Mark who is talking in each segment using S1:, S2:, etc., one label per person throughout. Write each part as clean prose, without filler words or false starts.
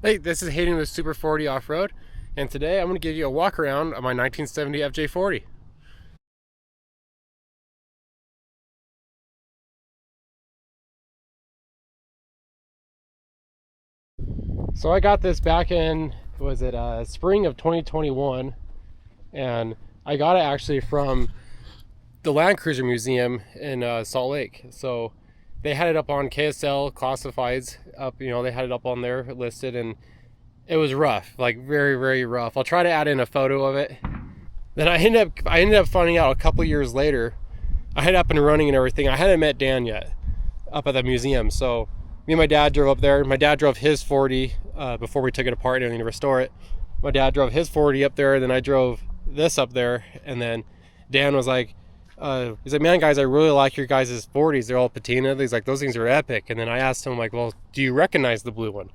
S1: Hey, this is Hayden with Super 40 Off-Road, and today I'm going to give you a walk around of my 1970 FJ40. So I got this back in, was it spring of 2021, and I got it actually from the Land Cruiser Museum in Salt Lake. So they had it up on KSL Classifieds, they had it up on there listed, and it was rough, like very, very rough. I'll try to add in a photo of it. Then I ended up finding out a couple years later. I had up and running and everything. I hadn't met Dan yet up at the museum. So me and my dad drove up there. My dad drove his 40 before we took it apart and everything to restore it. My dad drove his 40 up there. Then I drove this up there. And then Dan was like, he's like, man, guys, I really like your guys' 40s. They're all patina. He's like, those things are epic. And then I asked him, like, well, do you recognize the blue one?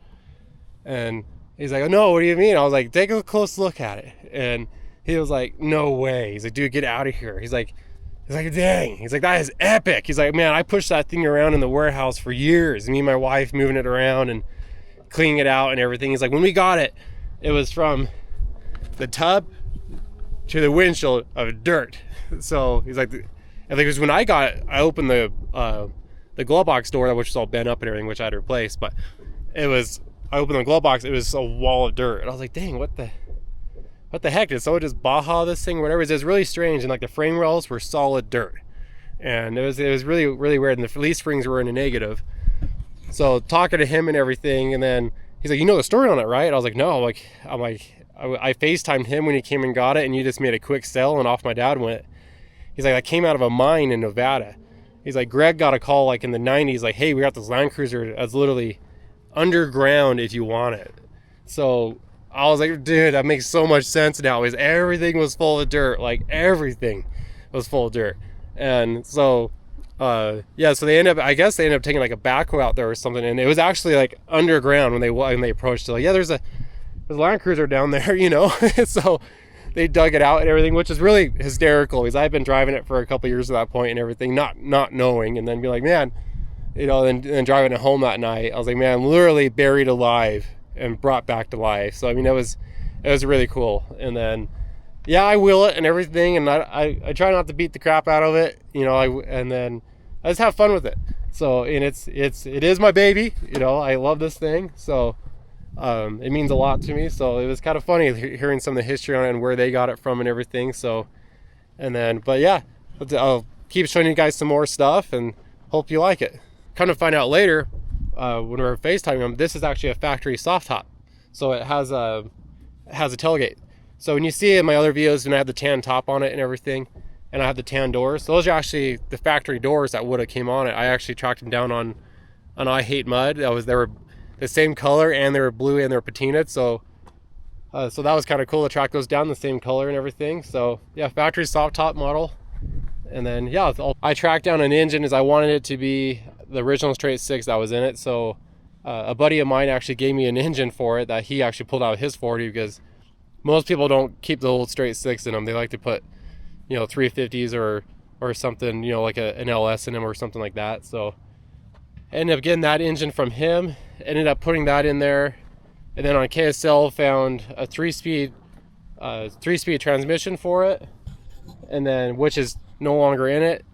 S1: And he's like, oh, no, what do you mean? I was like, take a close look at it. And he was like, no way. He's like, dude, get out of here. He's like, dang. He's like, that is epic. He's like, man, I pushed that thing around in the warehouse for years. Me and my wife moving it around and cleaning it out and everything. He's like, when we got it, it was from the tub to the windshield of dirt. So he's like, I think it was when I got it, I opened the glove box door, which was all bent up and everything, which I had to replace. But I opened the glove box, it was a wall of dirt. And I was like, dang, what the heck? Did someone just Baja this thing or whatever? It was really strange. And like the frame rails were solid dirt. And it was really, really weird. And the leaf springs were in a negative. So talking to him and everything, and then he's like, you know the story on it, right? I was like, no. I FaceTimed him when he came and got it, and you just made a quick sell, and off my dad went. He's like, I came out of a mine in Nevada. He's like, Greg got a call like in the 90s, like, hey, we got this Land Cruiser that's literally underground if you want it. So I was like, dude, that makes so much sense now. Because everything was full of dirt, like everything was full of dirt. And so so they ended up taking like a backhoe out there or something, and it was actually like underground when they approached it. Like, yeah, there's a Land Cruiser down there, So they dug it out and everything, which is really hysterical because I've been driving it for a couple years at that point and everything, not knowing, and then be like, man, then driving it home that night, I was like, man, I'm literally buried alive and brought back to life. So I mean, it was really cool. And then I wheel it and everything, and I try not to beat the crap out of it, and then I just have fun with it. So, and it is my baby, I love this thing. So it means a lot to me. So it was kind of funny hearing some of the history on it and where they got it from and everything. So, I'll keep showing you guys some more stuff and hope you like it. Come to find out later, when we were FaceTiming them, this is actually a factory soft top. So it has a tailgate. So when you see in my other videos, when I have the tan top on it and everything, and I have the tan doors, those are actually the factory doors that would have came on it. I actually tracked them down on I Hate Mud. They were the same color, and they were blue, and they were patinaed. So that was kind of cool to track those down the same color and everything. So yeah, factory soft top model. And then I tracked down an engine as I wanted it to be the original straight six that was in it. So a buddy of mine actually gave me an engine for it that he actually pulled out of his 40, because most people don't keep the old straight six in them. They like to put 350s or something, like an LS in them or something like that. So I ended up getting that engine from him, ended up putting that in there, and then on KSL found a three-speed transmission for it, and then which is no longer in it.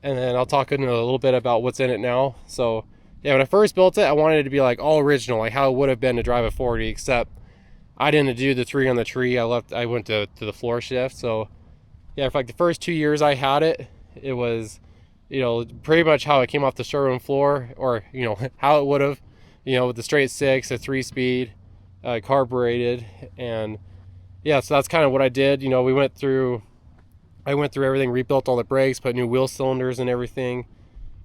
S1: And then I'll talk in a little bit about what's in it now. So yeah, when I first built it, I wanted it to be like all original, like how it would have been to drive a 40, except I didn't do the 3 on the tree. I went to the floor shift. So yeah, for like the first 2 years I had it, it was, pretty much how it came off the showroom floor, or, how it would have, with the straight six, a 3-speed, carbureted. And yeah, so that's kind of what I did. I went through everything, rebuilt all the brakes, put new wheel cylinders and everything.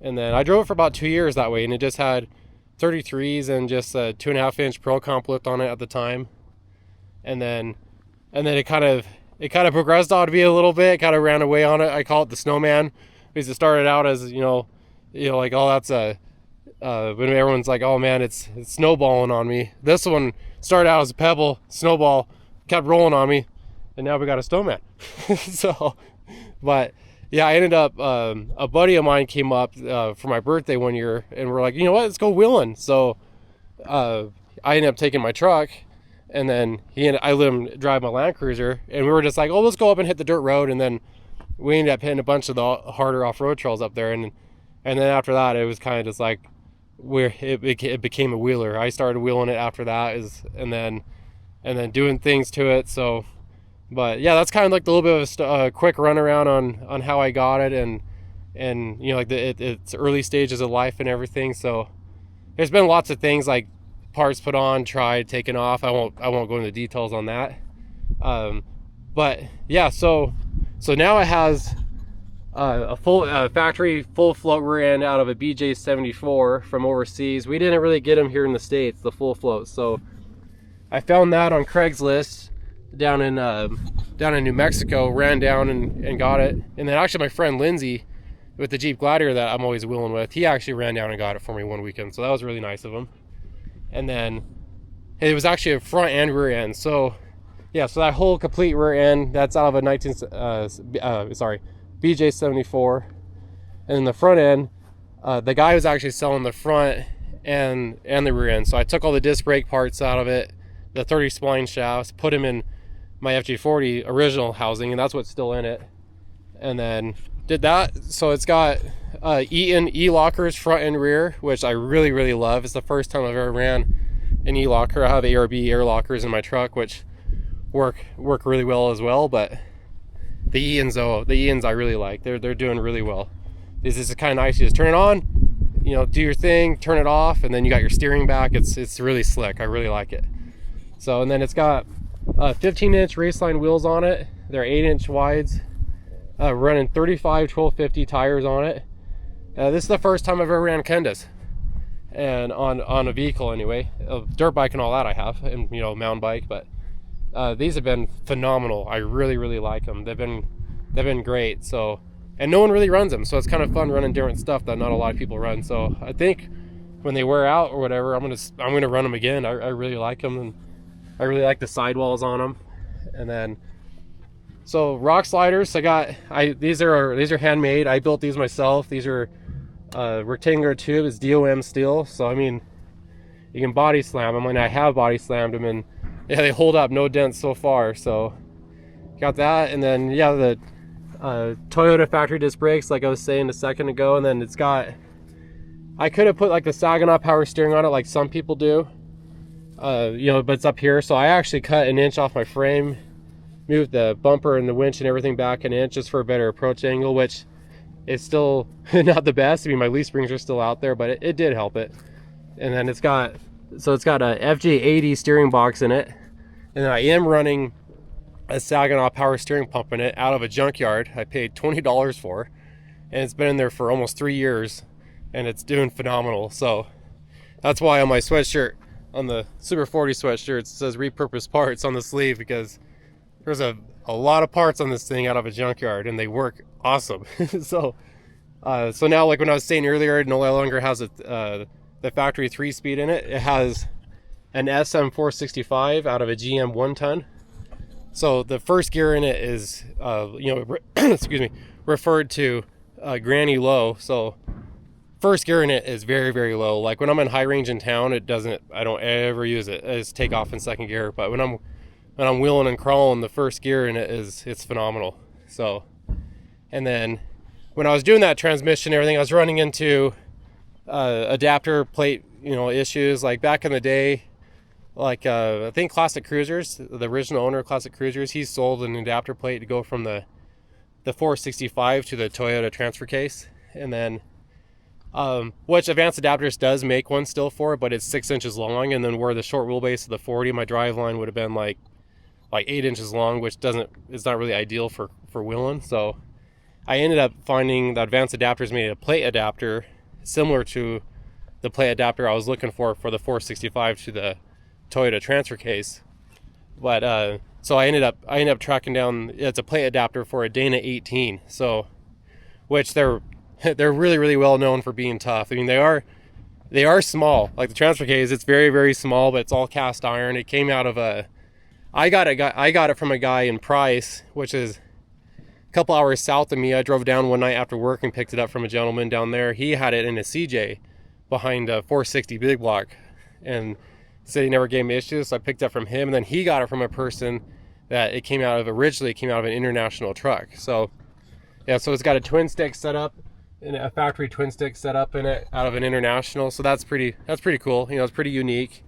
S1: And then I drove it for about 2 years that way, and it just had 33s and just a 2.5-inch Pro Comp lift on it at the time. And then it kind of progressed on me a little bit. It kind of ran away on it. I call it the snowman, because it started out as like, oh, that's when everyone's like, oh man, it's snowballing on me. This one started out as a pebble, snowball, kept rolling on me, and now we got a snowman. So, but yeah, I ended up, a buddy of mine came up for my birthday one year, and we're like, you know what, let's go wheeling. So I I ended up taking my truck, and then I let him drive my Land Cruiser, and we were just like, oh, let's go up and hit the dirt road. And then we ended up hitting a bunch of the harder off-road trails up there, and then after that it was kind of just like it became a wheeler. I started wheeling it after that, and then doing things to it. So, but yeah, that's kind of like a little bit of a quick run around on how I got it, and you know, like it's early stages of life and everything. So there's been lots of things like parts put on, tried, taken off. I won't go into details on that. But yeah, so now it has a full factory full float rear end out of a BJ74 from overseas. We didn't really get them here in the States, the full float. So I found that on Craigslist down in New Mexico, ran down and got it. And then actually my friend Lindsay with the Jeep Gladiator that I'm always wheeling with, he actually ran down and got it for me one weekend. So that was really nice of him. And then it was actually a front and rear end. So yeah, so that whole complete rear end, that's out of a BJ74. And then the front end, the guy was actually selling the front and the rear end. So I took all the disc brake parts out of it, the 30 spline shafts, put them in my FJ40 original housing, and that's what's still in it. And then did that. So it's got E-lockers front and rear, which I really, really love. It's the first time I've ever ran an E-locker. I have ARB air lockers in my truck, which work really well as well. But the E-ins I really like. They're doing really well. This is kind of nice. You just turn it on, you know, do your thing, turn it off, and then you got your steering back. It's really slick. I really like it. So, and then it's got 15-inch raceline wheels on it. They're 8-inch wides. Running 35 1250 tires on it. This is the first time I've ever ran Kendas, and on a vehicle anyway. A dirt bike and all that I have, and you know, mountain bike. But these have been phenomenal. I really, really like them. They've been great. So, and no one really runs them, so it's kind of fun running different stuff that not a lot of people run. So I think when they wear out or whatever, I'm gonna run them again. I really like them, and I really like the sidewalls on them. And then so rock sliders, these are handmade. I built these myself. These are rectangular tube. It's DOM steel. So I mean, you can body slam them, and I have body slammed them, and yeah, they hold up, no dents so far. So got that. And then yeah, the Toyota factory disc brakes, like I was saying a second ago. And then it's got, I could have put like the Saginaw power steering on it like some people do, you know, but it's up here. So I actually cut an inch off my frame, moved the bumper and the winch and everything back an inch just for a better approach angle, which is still not the best. I mean, my leaf springs are still out there, but it did help it. And then it's got a FJ40 steering box in it, and then I am running a Saginaw power steering pump in it out of a junkyard. I paid $20 for, and it's been in there for almost 3 years, and it's doing phenomenal. So that's why on my sweatshirt, on the Super 40 sweatshirt, it says repurposed parts on the sleeve, because there's a lot of parts on this thing out of a junkyard, and they work awesome. So now, like when I was saying earlier, it no longer has the factory 3-speed in it. It has an SM465 out of a GM 1-ton. So the first gear in it is, excuse me, referred to granny low. So first gear in it is very, very low. Like when I'm in high range in town, I don't ever use it. I just take off in second gear. But when I'm wheeling and crawling, the first gear in it it's phenomenal. So, and then when I was doing that transmission and everything, I was running into adapter plate, you know, issues. Like back in the day, like I think Classic Cruisers, the original owner of Classic Cruisers, he sold an adapter plate to go from the 465 to the Toyota transfer case. And then which Advanced Adapters does make one still for it, but it's 6 inches long. And then where the short wheelbase of the 40, my drive line would have been like 8 inches long, which is not really ideal for wheeling. So I ended up finding that Advanced Adapters made a plate adapter similar to the plate adapter I was looking for the 465 to the Toyota transfer case. But so I ended up tracking down, it's a plate adapter for a Dana 18. So, which they're really, really well known for being tough. I mean, they are small. Like the transfer case, it's very, very small, but it's all cast iron. It came out of I got it from a guy in Price, which is a couple hours south of me. I drove down one night after work and picked it up from a gentleman down there. He had it in a CJ behind a 460 big block, and said he never gave me issues, so I picked it up from him, and then he got it from a person that originally came out of an international truck. So yeah, so it's got a twin stick set up, and a factory twin stick set up in it out of an international. So that's pretty cool. You know, it's pretty unique.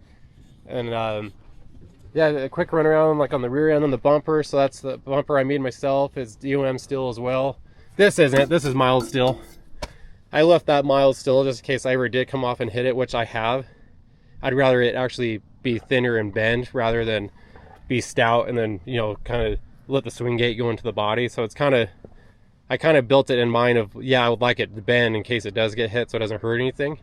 S1: And yeah, a quick run around like on the rear end on the bumper. So that's the bumper I made myself. It's DOM steel as well. This isn't. This is mild steel. I left that mild steel just in case I ever did come off and hit it, which I have. I'd rather it actually be thinner and bend rather than be stout and then, you know, kind of let the swing gate go into the body. So it's I kind of built it in mind of, yeah, I would like it to bend in case it does get hit so it doesn't hurt anything.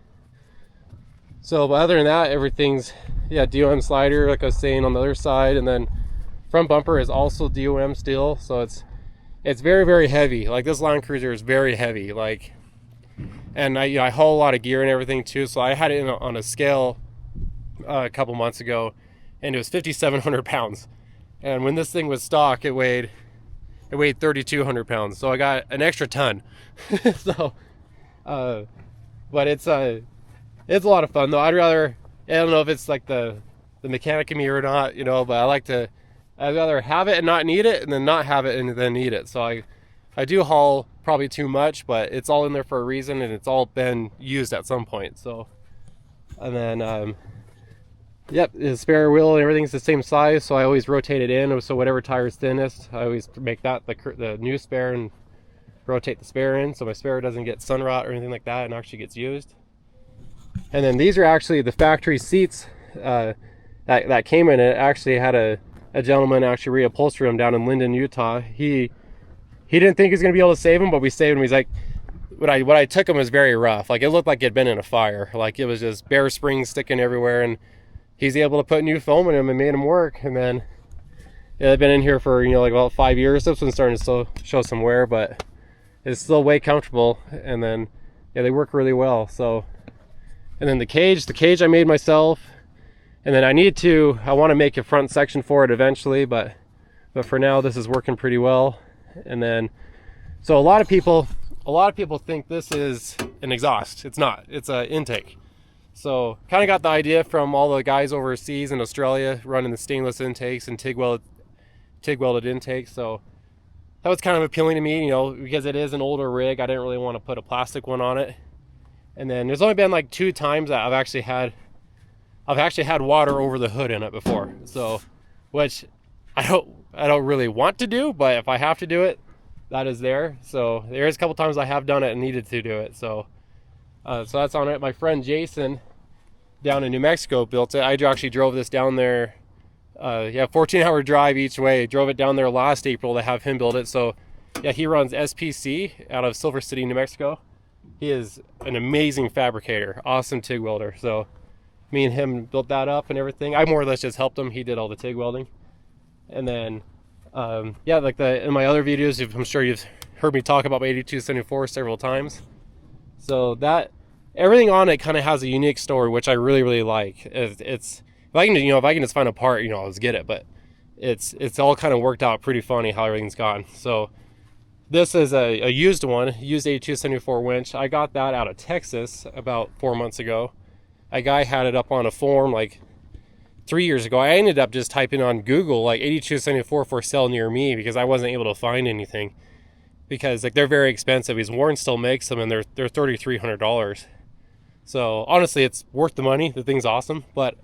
S1: So but other than that, everything's, yeah, DOM slider like I was saying on the other side, and then front bumper is also DOM steel. So it's very, very heavy. Like this Land Cruiser is very heavy, like, and I haul a lot of gear and everything too. So I had it on a scale a couple months ago, and it was 5,700 pounds. And when this thing was stock, it weighed 3,200 pounds. So I got an extra ton. So, but it's a lot of fun though. I don't know if it's like the mechanic in me or not, you know, but I'd rather have it and not need it, and then not have it and then need it. So I do haul probably too much, but it's all in there for a reason, and it's all been used at some point. So, and then, yep, the spare wheel and everything's the same size, so I always rotate it in. So whatever tire is thinnest, I always make that the new spare and rotate the spare in, so my spare doesn't get sun rot or anything like that and actually gets used. And then these are actually the factory seats that came in it. Actually had a gentleman actually reupholster them down in Linden, Utah. He didn't think he was going to be able to save them, but we saved him. He's like, what I took him was very rough. Like it looked like it had been in a fire. Like it was just bare springs sticking everywhere, and he's able to put new foam in them and made them work. And then yeah, they've been in here for, you know, like about 5 years. This one's starting to show some wear, but it's still way comfortable. And then yeah, they work really well. So, and then the cage I made myself. And then I want to make a front section for it eventually, but for now this is working pretty well. And then, so a lot of people think this is an exhaust. It's not. It's an intake. So kind of got the idea from all the guys overseas in Australia running the stainless intakes and TIG welded intakes. So that was kind of appealing to me, you know, because it is an older rig. I didn't really want to put a plastic one on it. And then there's only been like 2 times that I've actually had water over the hood in it before. So, which I don't really want to do, but if I have to do it, that is there. So there is a couple times I have done it and needed to do it. So so that's on it. My friend Jason down in New Mexico built it. I actually drove this down there. 14-hour drive each way. Drove it down there last April to have him build it. So yeah, he runs SPC out of Silver City, New Mexico. He is an amazing fabricator, awesome TIG welder. So me and him built that up and everything. I more or less just helped him. He did all the TIG welding. And then yeah, like in my other videos, I'm sure you've heard me talk about my 8274 several times. So that everything on it kind of has a unique story, which I really, really like. It's if I can just find a part, I'll just get it. But it's all kind of worked out pretty funny how everything's gone. So this is a used one, used 8274 winch. I got that out of Texas about 4 months ago. A guy had it up on a forum like 3 years ago. I ended up just typing on Google like 8274 for sale near me because I wasn't able to find anything, because like they're very expensive. Because Warren still makes them and they're $3,300. So honestly, it's worth the money. The thing's awesome. But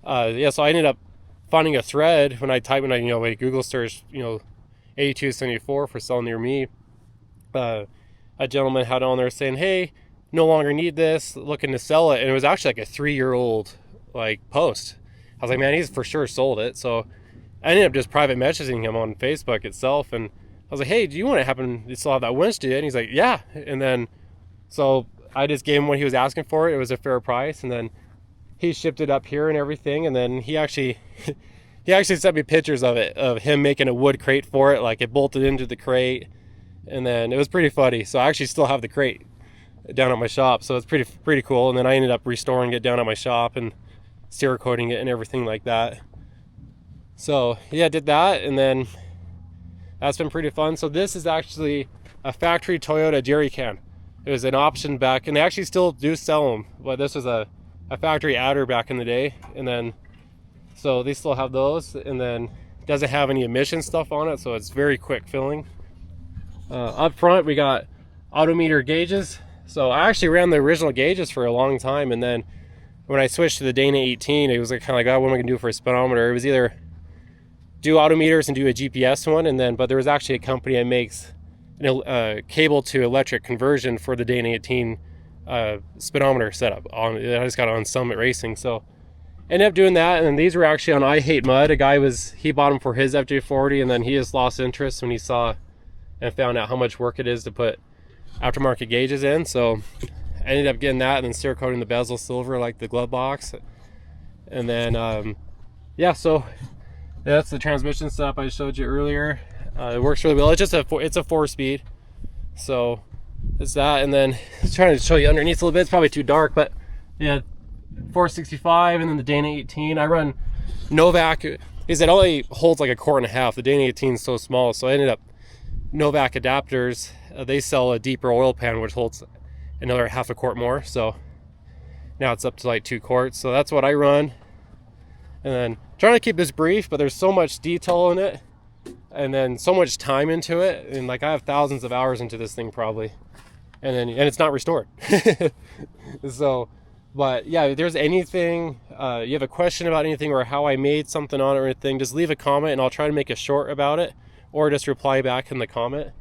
S1: yeah, so I ended up finding a thread when I Google search 8274 for sale near me. A gentleman had on there saying, hey, no longer need this, looking to sell it. And it was actually like a 3-year-old like post. I was like, man, he's for sure sold it. So I ended up just private messaging him on Facebook itself, and I was like, hey, do you want to still have that winch, dude? And he's like, yeah. And then so I just gave him what he was asking for. It was a fair price, and then he shipped it up here and everything. And then he actually sent me pictures of it, of him making a wood crate for it, like it bolted into the crate. And then it was pretty funny. So I actually still have the crate down at my shop, so it's pretty cool. And then I ended up restoring it down at my shop and Cerakoting it and everything like that. So yeah, I did that, and then that's been pretty fun. So this is actually a factory Toyota jerry can. It was an option back, and they actually still do sell them, but this was a factory adder back in the day. And then So they still have those, and then it doesn't have any emission stuff on it, so it's very quick filling. Up front we got odometer gauges. So I actually ran the original gauges for a long time, and then when I switched to the Dana 18, it was like kind of like, oh, what am I gonna do for a speedometer? It was either do odometers and do a GPS one, and then but there was actually a company that makes a cable to electric conversion for the Dana 18 speedometer setup. I just got on Summit Racing, so ended up doing that. And then these were actually on I Hate Mud. A guy he bought them for his FJ40, and then he just lost interest when he saw and found out how much work it is to put aftermarket gauges in. So I ended up getting that, and then cerakoting the bezel silver like the glove box. And then yeah, so that's the transmission stuff I showed you earlier. It works really well. It's just it's a 4-speed, so it's that. And then I was trying to show you underneath a little bit. It's probably too dark, but yeah, 465, and then the Dana 18. I run Novak, because it only holds like a quart and a half. The Dana 18 is so small, so I ended up Novak adapters. They sell a deeper oil pan which holds another half a quart more, so now it's up to like 2 quarts. So that's what I run. And then trying to keep this brief, but there's so much detail in it, and then so much time into it, and like I have thousands of hours into this thing probably, and it's not restored. So, but yeah, if there's anything, you have a question about anything or how I made something on it or anything, just leave a comment and I'll try to make a short about it, or just reply back in the comment.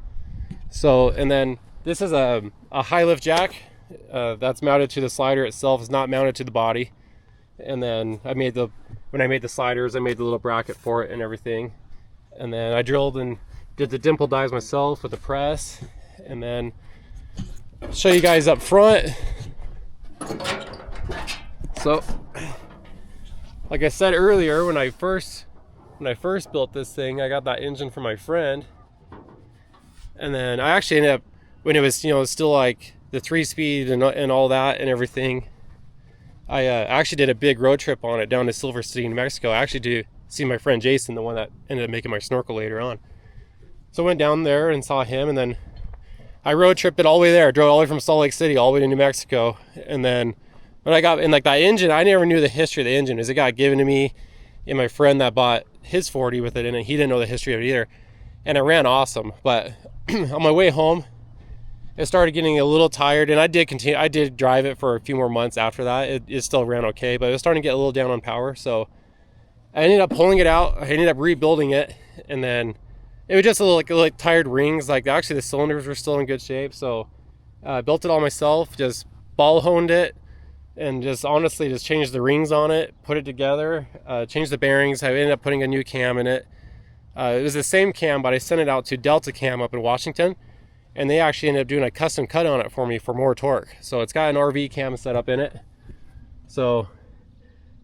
S1: So, and then this is a high lift jack that's mounted to the slider itself. It's not mounted to the body. And then when I made the sliders, I made the little bracket for it and everything. And then I drilled and did the dimple dies myself with the press. And then show you guys up front. So, like I said earlier, when I first built this thing, I got that engine from my friend. And then I actually ended up, when it was, still like the 3-speed and all that and everything, I actually did a big road trip on it down to Silver City, New Mexico. I actually do see my friend Jason, the one that ended up making my snorkel later on. So I went down there and saw him, and then I road tripped it all the way there. Drove all the way from Salt Lake City all the way to New Mexico. And then when I got in like that engine, I never knew the history of the engine. It got given to me, and my friend that bought his 40 with it in it, he didn't know the history of it either. And it ran awesome. But on my way home, it started getting a little tired, and I did drive it for a few more months after that. It still ran okay, but it was starting to get a little down on power. So I ended up pulling it out. I ended up rebuilding it, and then it was just a little like tired rings. Like actually the cylinders were still in good shape. So I built it all myself, just ball honed it, and just honestly just changed the rings on it, put it together, changed the bearings. I ended up putting a new cam in it. It was the same cam, but I sent it out to Delta Cam up in Washington, and they actually ended up doing a custom cut on it for me for more torque. So it's got an RV cam set up in it. So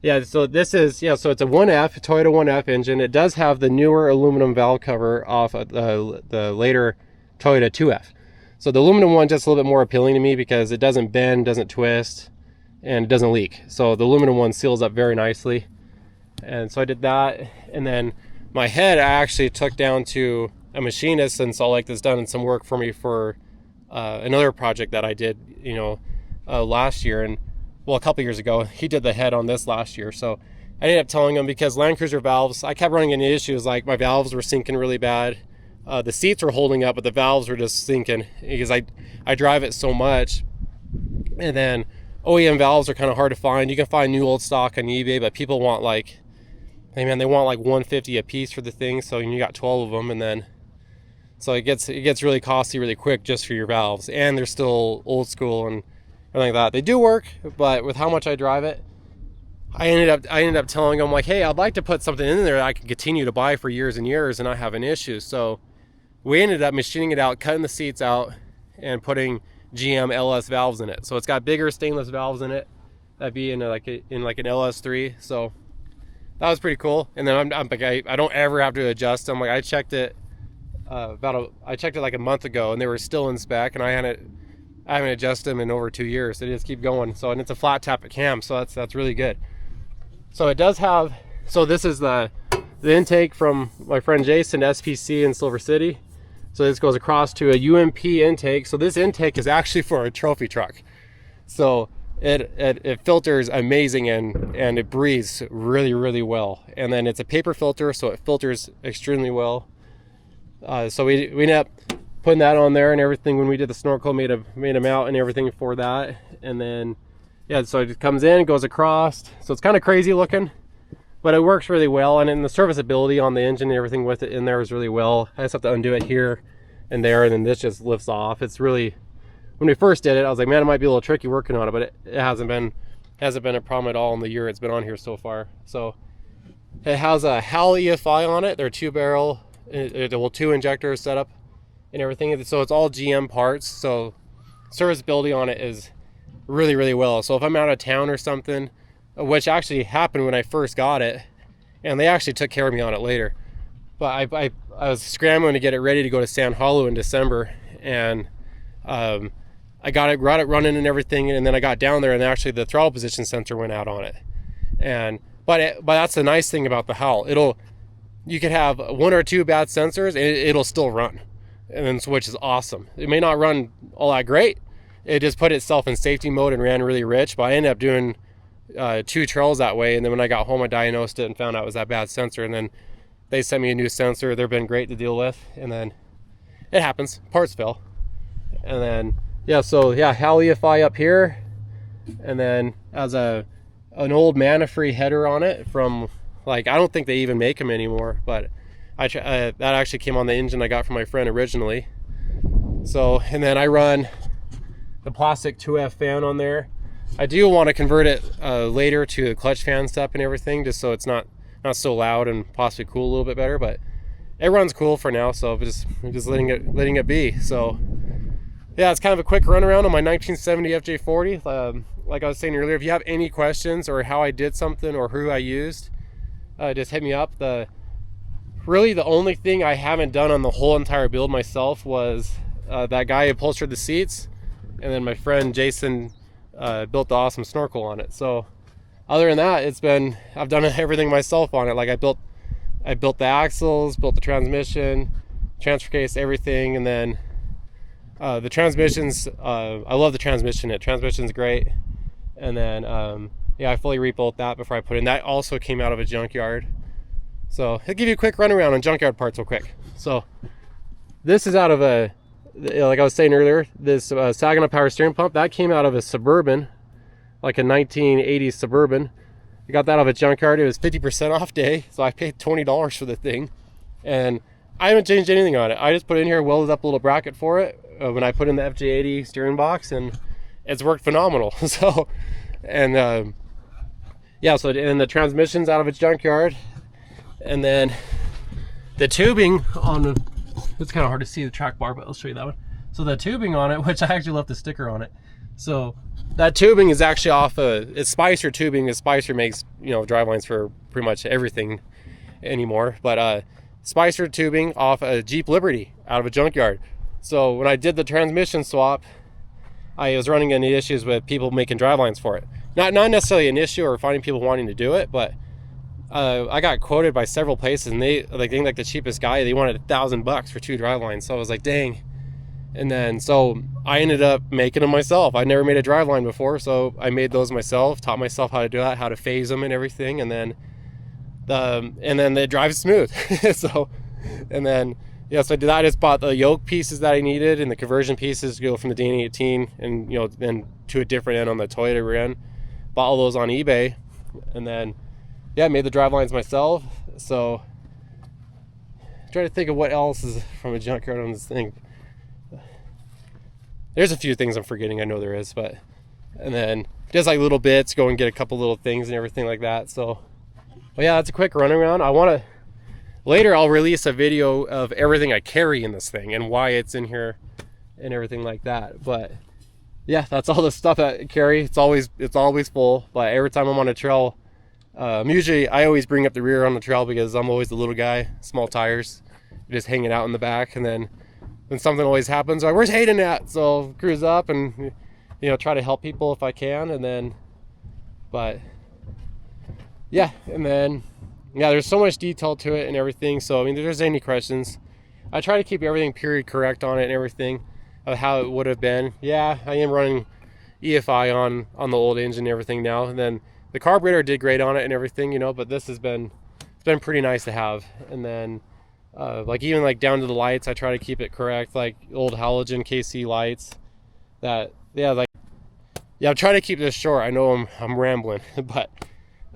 S1: yeah, so this is, so it's a 1F, Toyota 1F engine. It does have the newer aluminum valve cover off of the later Toyota 2F. So the aluminum one just a little bit more appealing to me because it doesn't bend, doesn't twist, and it doesn't leak. So the aluminum one seals up very nicely. And so I did that. And then my head I actually took down to a machinist in Salt Lake that's done some work for me for another project that I did, last year, and well, a couple years ago. He did the head on this last year. So I ended up telling him, because Land Cruiser valves, I kept running into issues like my valves were sinking really bad. The seats were holding up, but the valves were just sinking because I drive it so much. And then OEM valves are kind of hard to find. You can find new old stock on eBay, but people want they want like $150 a piece for the thing. So you got 12 of them, and then so it gets really costly really quick just for your valves, and they're still old school and everything like that. They do work, but with how much I drive it, I ended up telling them like, hey, I'd like to put something in there that I can continue to buy for years and years and not have an issue. So we ended up machining it out, cutting the seats out, and putting GM LS valves in it. So it's got bigger stainless valves in it. That'd be in like an LS3. So that was pretty cool. And then I'm like, I don't ever have to adjust them. Like I checked it like a month ago, and they were still in spec, and I haven't adjusted them in over 2 years. They just keep going. So, and it's a flat tappet cam, so that's really good. So it does have, so this is the intake from my friend Jason, SPC in Silver City. So this goes across to a UMP intake. So this intake is actually for a trophy truck. So it filters amazing, and it breathes really, really well. And then it's a paper filter, so it filters extremely well. So we ended up putting that on there and everything when we did the snorkel, made a mount and everything for that. And then yeah, so it comes in, goes across, so it's kind of crazy looking, but it works really well. And then the serviceability on the engine and everything with it in there is really well. I just have to undo it here and there, and then this just lifts off. It's really, when we first did it, I was like, man, it might be a little tricky working on it, but it hasn't been a problem at all in the year it's been on here so far. So it has a HAL EFI on it. They're 2-barrel, well, 2 injectors set up and everything. So it's all GM parts. So serviceability on it is really, really well. So if I'm out of town or something, which actually happened when I first got it, and they actually took care of me on it later. But I was scrambling to get it ready to go to San Hollow in December, and I got it running and everything, and then I got down there and actually the throttle position sensor went out on it. But that's the nice thing about the HAL. You could have 1 or 2 bad sensors and it'll still run, and then, which is awesome. It may not run all that great. It just put itself in safety mode and ran really rich, but I ended up doing 2 trails that way. And then when I got home, I diagnosed it and found out it was that bad sensor, and then they sent me a new sensor. They've been great to deal with, and then it happens, parts fail. And then yeah, so yeah, HAL EFI up here, and then as an old mana-free header on it from, like, I don't think they even make them anymore, but that actually came on the engine I got from my friend originally. So, and then I run the plastic 2F fan on there. I do want to convert it later to a clutch fan setup and everything, just so it's not so loud and possibly cool a little bit better, but it runs cool for now, so I'm just letting it be. So yeah, it's kind of a quick run around on my 1970 FJ40. Like I was saying earlier, if you have any questions or how I did something or who I used, just hit me up. Really the only thing I haven't done on the whole entire build myself was that guy upholstered the seats, and then my friend Jason built the awesome snorkel on it. So other than that, I've done everything myself on it. Like I built the axles, built the transmission, transfer case, everything. And then the transmissions, I love the transmission. Transmission's great. And then yeah, I fully rebuilt that before I put in. That also came out of a junkyard. So I'll give you a quick run around on junkyard parts real quick. So this is out of like I was saying earlier, this Saginaw power steering pump, that came out of a Suburban, like a 1980s Suburban. I got that out of a junkyard. It was 50% off day, so I paid $20 for the thing, and I haven't changed anything on it. I just put it in here, welded up a little bracket for it when I put in the FJ40 steering box, and it's worked phenomenal. So, and yeah, so and the transmission's out of its junkyard, and then the tubing on the, it's kind of hard to see the track bar, but I'll show you that one. So the tubing on it, which I actually left the sticker on it. So that tubing is actually off it's Spicer tubing. And Spicer makes, drivelines for pretty much everything anymore. But Spicer tubing off a Jeep Liberty out of a junkyard. So when I did the transmission swap, I was running into issues with people making drivelines for it. Not necessarily an issue or finding people wanting to do it, but I got quoted by several places, and they like the cheapest guy, they wanted $1,000 for 2 drivelines. So I was like, dang. And then so I ended up making them myself. I never made a driveline before, so I made those myself, taught myself how to do that, how to phase them and everything, and then they drive smooth. So, and then yeah, so I did that. I just bought the yoke pieces that I needed and the conversion pieces to go from the Danny 18 and then to a different end on the Toyota Ren. Bought all those on eBay, and then yeah, I made the drivelines myself. So try to think of what else is from a junkyard on this thing. There's a few things I'm forgetting, I know there is, but and then just like little bits, go and get a couple little things and everything like that. So but yeah, that's a quick run around. Later I'll release a video of everything I carry in this thing and why it's in here and everything like that. But yeah, that's all the stuff that I carry. It's always full, but every time I'm on a trail, I always bring up the rear on the trail because I'm always the little guy, small tires, just hanging out in the back. And then when something always happens, like, where's Hayden at? So I'll cruise up and try to help people if I can. And then but yeah, and then yeah, there's so much detail to it and everything. So I mean, if there's any questions, I try to keep everything period correct on it and everything of how it would have been. Yeah, I am running EFI on the old engine and everything now. And then the carburetor did great on it and everything, you know, but this has been, it's been pretty nice to have. And then like even like down to the lights, I try to keep it correct, like old halogen KC lights that, yeah, like, yeah, I'm trying to keep this short. I know I'm rambling, but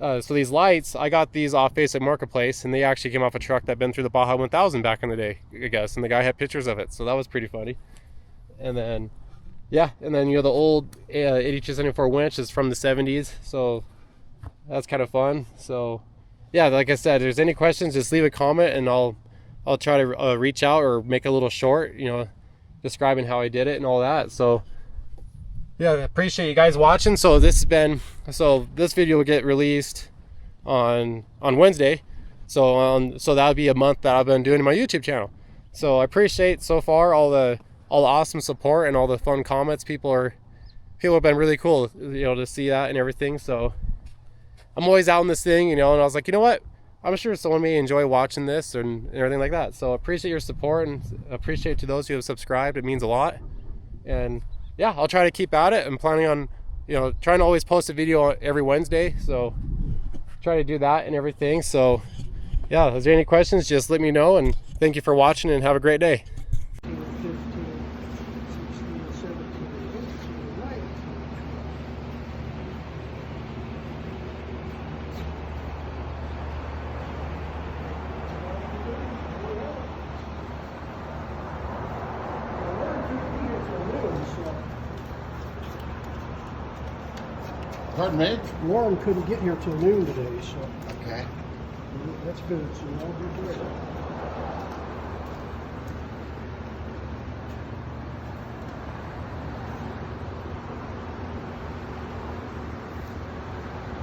S1: so these lights, I got these off Basic Marketplace, and they actually came off a truck that been through the Baja 1000 back in the day, I guess, and the guy had pictures of it, so that was pretty funny. And then, yeah, and then, you know, the old 8274 winch is from the 70s, so that's kind of fun. So, yeah, like I said, if there's any questions, just leave a comment, and I'll try to reach out or make a little short, you know, describing how I did it and all that. So, yeah, I appreciate you guys watching. So this video will get released on Wednesday. So that'll be a month that I've been doing my YouTube channel. So I appreciate so far all the awesome support and all the fun comments. People have been really cool, you know, to see that and everything. So I'm always out in this thing, you know, and I was like, you know what? I'm sure someone may enjoy watching this and everything like that. So I appreciate your support, and appreciate to those who have subscribed. It means a lot. And yeah, I'll try to keep at it. I'm planning on, you know, trying to always post a video every Wednesday. So try to do that and everything. So yeah, if there any questions, just let me know. And thank you for watching, and have a great day.
S2: Pardon me?
S3: Warren couldn't get here till noon today, so
S2: Okay.
S3: that's good. So all good there.